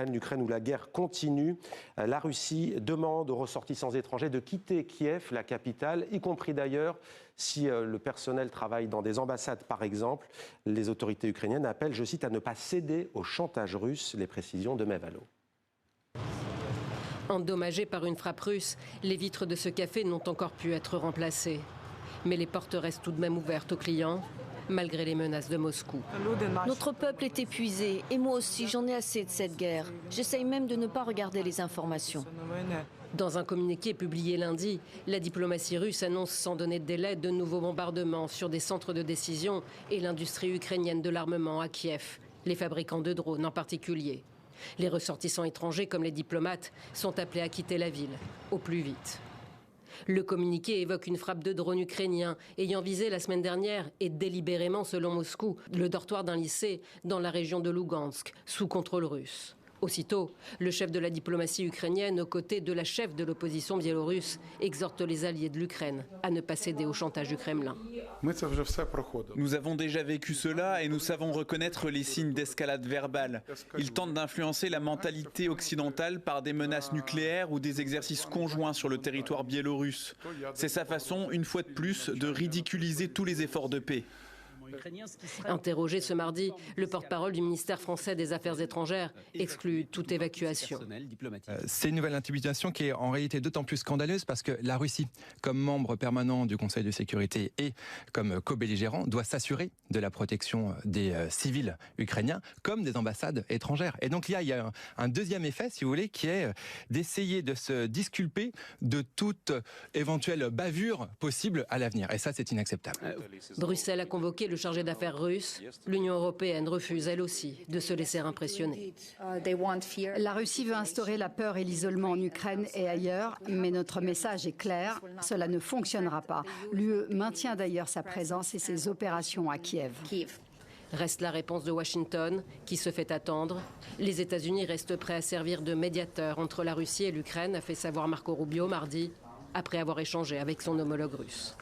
L'Ukraine où la guerre continue. La Russie demande aux ressortissants étrangers de quitter Kiev, la capitale, y compris d'ailleurs si le personnel travaille dans des ambassades par exemple. Les autorités ukrainiennes appellent, je cite, à ne pas céder au chantage russe. Les précisions de Mevalo. Endommagées par une frappe russe, les vitres de ce café n'ont encore pu être remplacées. Mais les portes restent tout de même ouvertes aux clients, malgré les menaces de Moscou. Notre peuple est épuisé et moi aussi j'en ai assez de cette guerre. J'essaye même de ne pas regarder les informations. Dans un communiqué publié lundi, la diplomatie russe annonce sans donner de délai de nouveaux bombardements sur des centres de décision et l'industrie ukrainienne de l'armement à Kiev, les fabricants de drones en particulier. Les ressortissants étrangers comme les diplomates sont appelés à quitter la ville au plus vite. Le communiqué évoque une frappe de drone ukrainien ayant visé la semaine dernière et délibérément, selon Moscou, le dortoir d'un lycée dans la région de Lugansk, sous contrôle russe. Aussitôt, le chef de la diplomatie ukrainienne, aux côtés de la chef de l'opposition biélorusse, exhorte les alliés de l'Ukraine à ne pas céder au chantage du Kremlin. Nous avons déjà vécu cela et nous savons reconnaître les signes d'escalade verbale. Ils tentent d'influencer la mentalité occidentale par des menaces nucléaires ou des exercices conjoints sur le territoire biélorusse. C'est sa façon, une fois de plus, de ridiculiser tous les efforts de paix. Interrogé ce mardi, le porte-parole du ministère français des Affaires étrangères exclut toute évacuation. C'est une nouvelle intimidation qui est en réalité d'autant plus scandaleuse parce que la Russie, comme membre permanent du Conseil de sécurité et comme co-belligérant, doit s'assurer de la protection des civils ukrainiens comme des ambassades étrangères. Et donc il y a un deuxième effet, si vous voulez, qui est d'essayer de se disculper de toute éventuelle bavure possible à l'avenir. Et ça, c'est inacceptable. Bruxelles a convoqué le chargé d'affaires russe. L'Union européenne refuse elle aussi de se laisser impressionner. La Russie veut instaurer la peur et l'isolement en Ukraine et ailleurs, mais notre message est clair, cela ne fonctionnera pas. L'UE maintient d'ailleurs sa présence et ses opérations à Kiev. Reste la réponse de Washington, qui se fait attendre. Les États-Unis restent prêts à servir de médiateurs entre la Russie et l'Ukraine, a fait savoir Marco Rubio mardi, après avoir échangé avec son homologue russe.